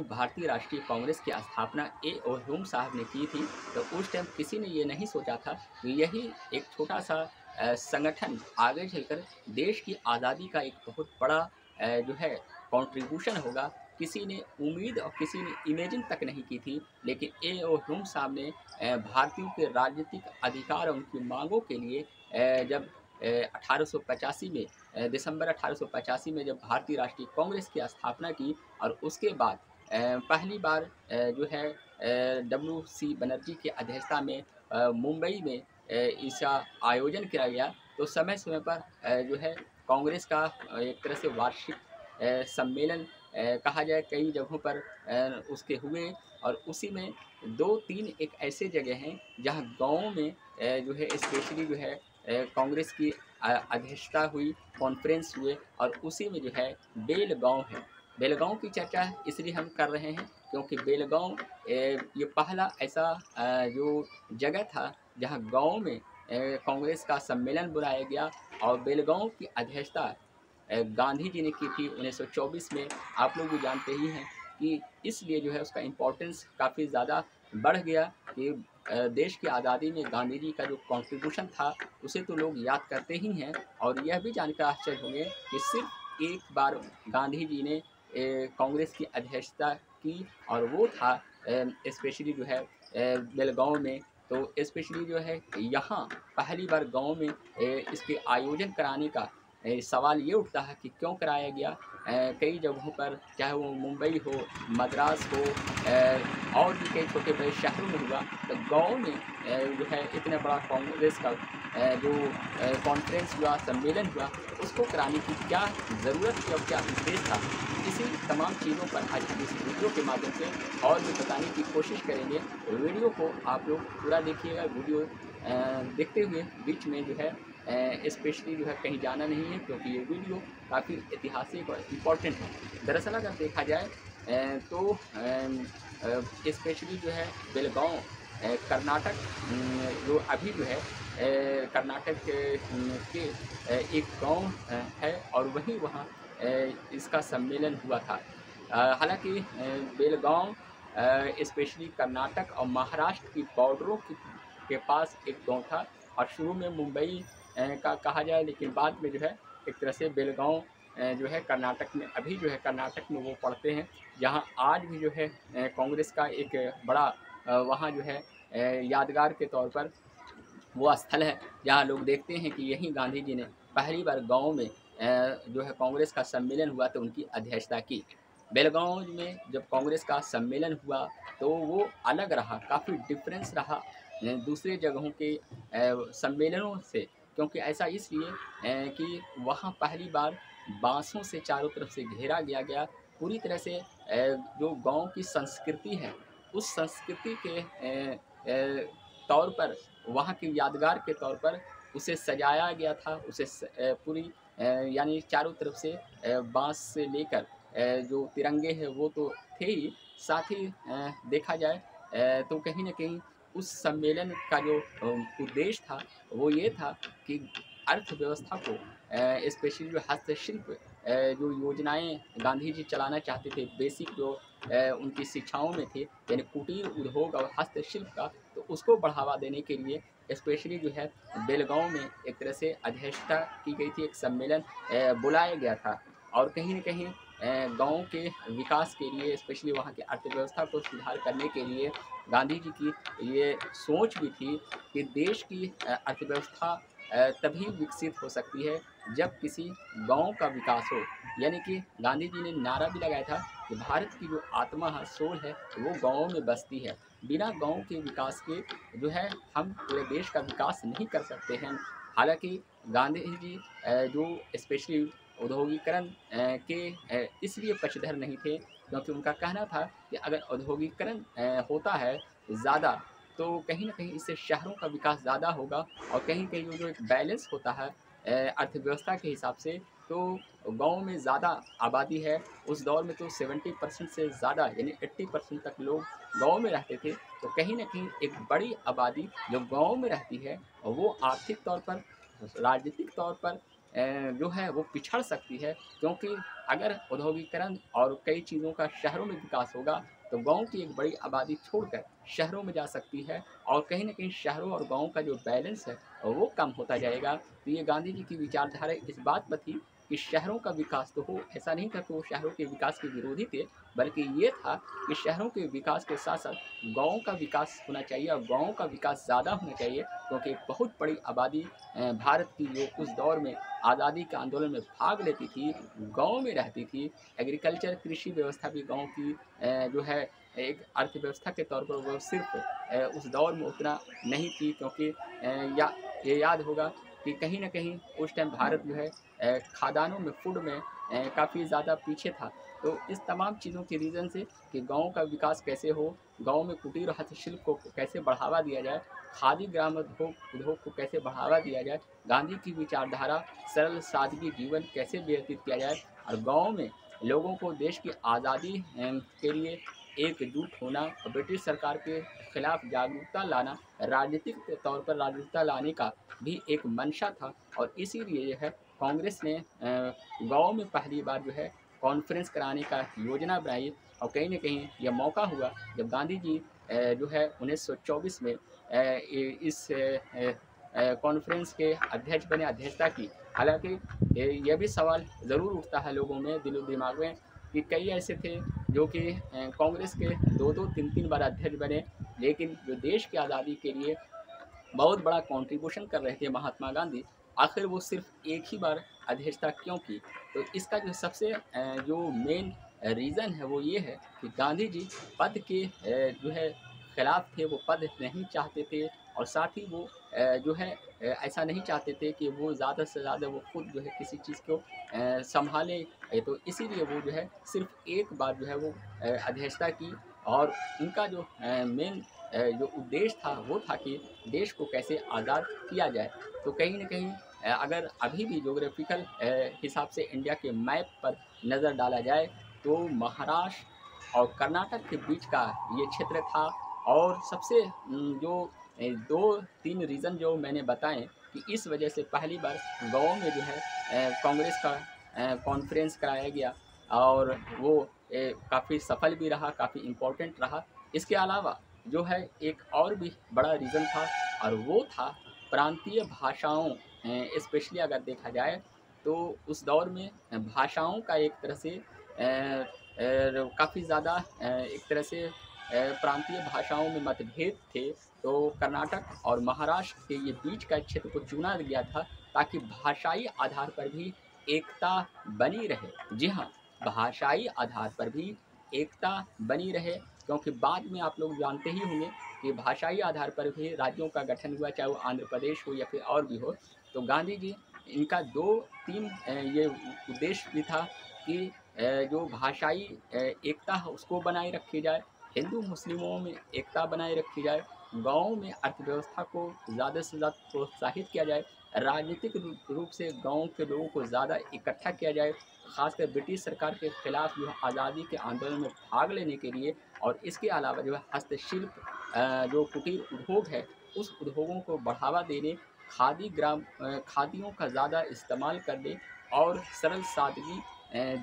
भारतीय राष्ट्रीय कांग्रेस की स्थापना ए.ओ. ह्यूम साहब ने की थी, तो उस टाइम किसी ने ये नहीं सोचा था कि यही एक छोटा-सा संगठन आगे चलकर देश की आज़ादी का एक बहुत बड़ा जो है कॉन्ट्रिब्यूशन होगा। किसी ने उम्मीद और किसी ने इमेजिन तक नहीं की थी, लेकिन ए.ओ. ह्यूम साहब ने भारतीयों के राजनीतिक अधिकार और उनकी मांगों के लिए जब 1885 में दिसंबर 1885 में जब भारतीय राष्ट्रीय कांग्रेस की स्थापना की और उसके बाद पहली बार जो है डब्ल्यू.सी. बनर्जी की अध्यक्षता में मुंबई में इसका आयोजन किया गया। तो समय-समय पर जो है कांग्रेस का एक तरह से वार्षिक सम्मेलन कहा जाए कई जगहों पर उसके हुए और उसी में 2-3 एक ऐसे जगह हैं जहाँ गाँव में जो है स्पेशली जो है कांग्रेस की अध्यक्षता हुई, कॉन्फ्रेंस हुए और उसी में जो है बेलगाँव है। बेलगाँव की चर्चा इसलिए हम कर रहे हैं क्योंकि बेलगाँव ये पहला ऐसा जो जगह था जहाँ गाँव में कांग्रेस का सम्मेलन बुलाया गया और बेलगाँव की अध्यक्षता गांधी जी ने की थी 1924 में। आप लोग भी जानते ही हैं कि इसलिए जो है उसका इम्पोर्टेंस काफ़ी ज़्यादा बढ़ गया कि देश की आज़ादी में गांधी जी का जो कॉन्ट्रिब्यूशन था उसे तो लोग याद करते ही हैं और यह भी जानकर आश्चर्य होंगे कि सिर्फ एक बार गांधी जी ने कांग्रेस की अध्यक्षता की और वो था स्पेशली जो है बेलगाँव में। तो स्पेशली जो है यहाँ पहली बार गाँव में इसके आयोजन कराने का सवाल ये उठता है कि क्यों कराया गया। कई जगहों पर चाहे वो मुंबई हो, मद्रास हो और भी कई छोटे बड़े शहरों में हुआ, तो गाँव में जो है इतना बड़ा कांग्रेस का जो कॉन्फ्रेंस हुआ, सम्मेलन हुआ, उसको कराने की क्या ज़रूरत थी और क्या उद्देश्य था। इसी तमाम चीज़ों पर आज हम इस वीडियो के माध्यम से और भी बताने की कोशिश करेंगे। वीडियो को आप लोग पूरा देखिएगा। वीडियो देखते हुए बीच में जो है स्पेशली जो है कहीं जाना नहीं है क्योंकि ये वीडियो काफ़ी ऐतिहासिक और इम्पोर्टेंट है। दरअसल अगर देखा जाए तो स्पेशली जो है बेलगाँव कर्नाटक जो अभी जो है कर्नाटक के एक गाँव है और वहीं वहाँ इसका सम्मेलन हुआ था। हालाँकि बेलगाँव स्पेशली कर्नाटक और महाराष्ट्र की बॉर्डरों के पास एक गाँव था और शुरू में मुंबई का कहा जाए, लेकिन बाद में जो है एक तरह से बेलगाँव जो है कर्नाटक में अभी जो है कर्नाटक में वो पड़ते हैं, जहाँ आज भी जो है कांग्रेस का एक बड़ा वहाँ जो है यादगार के तौर पर वो स्थल है, जहाँ लोग देखते हैं कि यहीं गांधी जी ने पहली बार गाँव में जो है कांग्रेस का सम्मेलन हुआ तो उनकी अध्यक्षता की। बेलगाँव में जब कांग्रेस का सम्मेलन हुआ तो वो अलग रहा, काफ़ी डिफरेंस रहा दूसरे जगहों के सम्मेलनों से, क्योंकि ऐसा इसलिए कि वहाँ पहली बार बाँसों से चारों तरफ से घेरा गया पूरी तरह से जो गाँव की संस्कृति है, उस संस्कृति के तौर पर वहाँ की यादगार के तौर पर उसे सजाया गया था। उसे पूरी यानी चारों तरफ से बाँस से लेकर जो तिरंगे हैं वो तो थे ही, साथ ही देखा जाए तो कहीं न कहीं उस सम्मेलन का जो उद्देश्य था वो ये था कि अर्थव्यवस्था को स्पेशली जो हस्तशिल्प जो योजनाएँ गांधी जी चलाना चाहते थे, बेसिक जो उनकी शिक्षाओं में थे, यानी कुटीर उद्योग और हस्तशिल्प का, तो उसको बढ़ावा देने के लिए स्पेशली जो है बेलगाँव में एक तरह से अध्यक्षता की गई थी, एक सम्मेलन बुलाया गया था और कहीं न कहीं गाँव के विकास के लिए स्पेशली वहाँ की अर्थव्यवस्था को सुधार करने के लिए गांधी जी की ये सोच भी थी कि देश की अर्थव्यवस्था तभी विकसित हो सकती है जब किसी गाँव का विकास हो। यानी कि गांधी जी ने नारा भी लगाया था कि भारत की जो आत्मा है, सोल है, वो गाँवों में बसती है। बिना गाँव के विकास के जो है हम पूरे देश का विकास नहीं कर सकते हैं। हालाँकि गांधी जी जो स्पेशली औद्योगिकरण के इसलिए पक्षधर नहीं थे क्योंकि उनका कहना था कि अगर औद्योगिकरण होता है ज़्यादा तो कहीं न कहीं इससे शहरों का विकास ज़्यादा होगा और कहीं-कहीं वो जो एक बैलेंस होता है अर्थव्यवस्था के हिसाब से, तो गाँव में ज़्यादा आबादी है। उस दौर में तो 70% से ज़्यादा यानी 80% तक लोग गाँव में रहते थे। तो कहीं न कहीं एक बड़ी आबादी जो गाँव में रहती है, वो आर्थिक तौर पर, राजनीतिक तौर पर जो है वो पिछड़ सकती है, क्योंकि अगर औद्योगिकरण और कई चीज़ों का शहरों में विकास होगा तो गाँव की एक बड़ी आबादी छोड़कर शहरों में जा सकती है, और कहीं न कहीं शहरों और गाँव का जो बैलेंस है वो कम होता जाएगा। तो ये गांधी जी की विचारधारा इस बात पर थी कि शहरों का विकास तो हो, ऐसा नहीं था कि वो शहरों के विकास के विरोधी थे, बल्कि ये था कि शहरों के विकास के साथ-साथ गाँव का विकास होना चाहिए, और गाँव का विकास ज़्यादा होना चाहिए, क्योंकि एक बहुत बड़ी आबादी भारत की जो उस दौर में आज़ादी के आंदोलन में भाग लेती थी, गाँव में रहती थी। एग्रीकल्चर कृषि व्यवस्था भी गाँव की जो है एक अर्थव्यवस्था के तौर पर वो सिर्फ़ उस दौर में उतना नहीं थी, क्योंकि या ये याद होगा कि कहीं न कहीं उस टाइम भारत जो है खाद्यान्नों में, फूड में काफ़ी ज़्यादा पीछे था। तो इस तमाम चीज़ों के रीज़न से कि गाँव का विकास कैसे हो, गाँव में कुटीर हस्तशिल्प को कैसे बढ़ावा दिया जाए, खादी ग्रामोद्योग उद्योग को कैसे बढ़ावा दिया जाए, गांधी की विचारधारा सरल सादगी जीवन कैसे व्यतीत किया जाए, और गाँव में लोगों को देश की आज़ादी के लिए एकजुट होना और ब्रिटिश सरकार के खिलाफ जागरूकता लाना, राजनीतिक तौर पर जागरूकता लाने का भी एक मंशा था। और इसीलिए जो है कांग्रेस ने गाँव में पहली बार जो है कॉन्फ्रेंस कराने का योजना बनाई, और कहीं न कहीं यह मौका हुआ जब गांधी जी जो है 1924 में इस कॉन्फ्रेंस के अध्यक्ष बने, अध्यक्षता की। हालाँकि यह भी सवाल ज़रूर उठता है लोगों में, दिलो-दिमाग में, कि कई ऐसे थे जो कि कांग्रेस के 2-2, 3-3 बार अध्यक्ष बने, लेकिन जो देश की आज़ादी के लिए बहुत बड़ा कंट्रीब्यूशन कर रहे थे महात्मा गांधी, आखिर वो सिर्फ एक ही बार अध्यक्षता क्यों की? तो इसका जो सबसे जो मेन रीज़न है वो ये है कि गांधी जी पद के जो है खिलाफ थे, वो पद नहीं चाहते थे, और साथ ही वो जो है ऐसा नहीं चाहते थे कि वो ज़्यादा से ज़्यादा वो खुद जो है किसी चीज़ को सँभालें। तो इसीलिए वो जो है सिर्फ एक बार जो है वो अध्यक्षता की, और उनका जो मेन जो उद्देश्य था वो था कि देश को कैसे आज़ाद किया जाए। तो कहीं न कहीं अगर अभी भी ज्योग्राफिकल हिसाब से इंडिया के मैप पर नज़र डाला जाए तो महाराष्ट्र और कर्नाटक के बीच का ये क्षेत्र था, और सबसे जो 2-3 रीज़न जो मैंने बताएँ कि इस वजह से पहली बार गाँव में जो है कांग्रेस का कॉन्फ्रेंस कराया गया, और वो काफ़ी सफल भी रहा, काफ़ी इम्पोर्टेंट रहा। इसके अलावा जो है एक और भी बड़ा रीज़न था, और वो था प्रांतीय भाषाओं, स्पेशली अगर देखा जाए तो उस दौर में भाषाओं का एक तरह से काफ़ी ज़्यादा एक तरह से प्रांतीय भाषाओं में मतभेद थे। तो कर्नाटक और महाराष्ट्र के ये बीच का क्षेत्र को चुना गया था ताकि भाषाई आधार पर भी एकता बनी रहे। जी हाँ, भाषाई आधार पर भी एकता बनी रहे, क्योंकि बाद में आप लोग जानते ही होंगे कि भाषाई आधार पर भी राज्यों का गठन हुआ, चाहे वो आंध्र प्रदेश हो या फिर और भी हो। तो गांधी जी इनका 2-3 ये उद्देश्य भी था कि जो भाषाई एकता है उसको बनाए रखी जाए, हिंदू मुस्लिमों में एकता बनाए रखी जाए, गाँव में अर्थव्यवस्था को ज़्यादा से ज़्यादा प्रोत्साहित किया जाए, राजनीतिक रूप से गाँव के लोगों को ज़्यादा इकट्ठा किया जाए, ख़ासकर ब्रिटिश सरकार के खिलाफ जो है आज़ादी के आंदोलन में भाग लेने के लिए। और इसके अलावा जो है हस्तशिल्प जो कुटीर उद्योग है, उस उद्योगों को बढ़ावा देने, खादियों का ज़्यादा इस्तेमाल करने, और सरल सादगी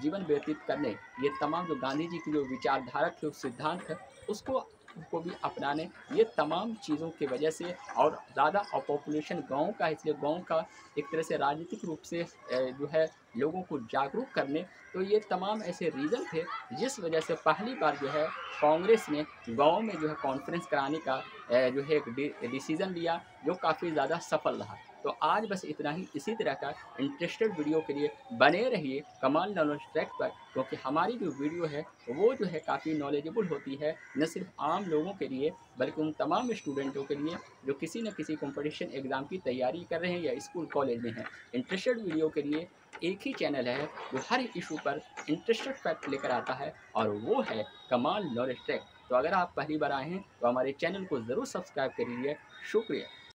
जीवन व्यतीत करने, ये तमाम जो गांधी जी की जो विचारधारा के सिद्धांत है उसको भी अपनाने, ये तमाम चीज़ों की वजह से, और ज़्यादा पॉपुलेशन गाँव का है, इसलिए गाँव का एक तरह से राजनीतिक रूप से जो है लोगों को जागरूक करने। तो ये तमाम ऐसे रीज़न थे जिस वजह से पहली बार जो है कांग्रेस ने गाँव में जो है कॉन्फ्रेंस कराने का जो है एक डिसीज़न लिया, जो काफ़ी ज़्यादा सफल रहा। तो आज बस इतना ही। इसी तरह का इंटरेस्टेड वीडियो के लिए बने रहिए कमाल नॉलेज ट्रैक पर, क्योंकि हमारी जो वीडियो है वो जो है काफ़ी नॉलेजेबल होती है, न सिर्फ आम लोगों के लिए बल्कि उन तमाम स्टूडेंटों के लिए जो किसी न किसी कंपटीशन एग्ज़ाम की तैयारी कर रहे हैं या स्कूल कॉलेज में हैं। इंटरेस्टेड वीडियो के लिए एक ही चैनल है जो हर इशू पर इंटरेस्टेड फैक्ट लेकर आता है, और वो है कमाल नॉलेज ट्रैक। तो अगर आप पहली बार आए हैं तो हमारे चैनल को ज़रूर सब्सक्राइब करिए। शुक्रिया।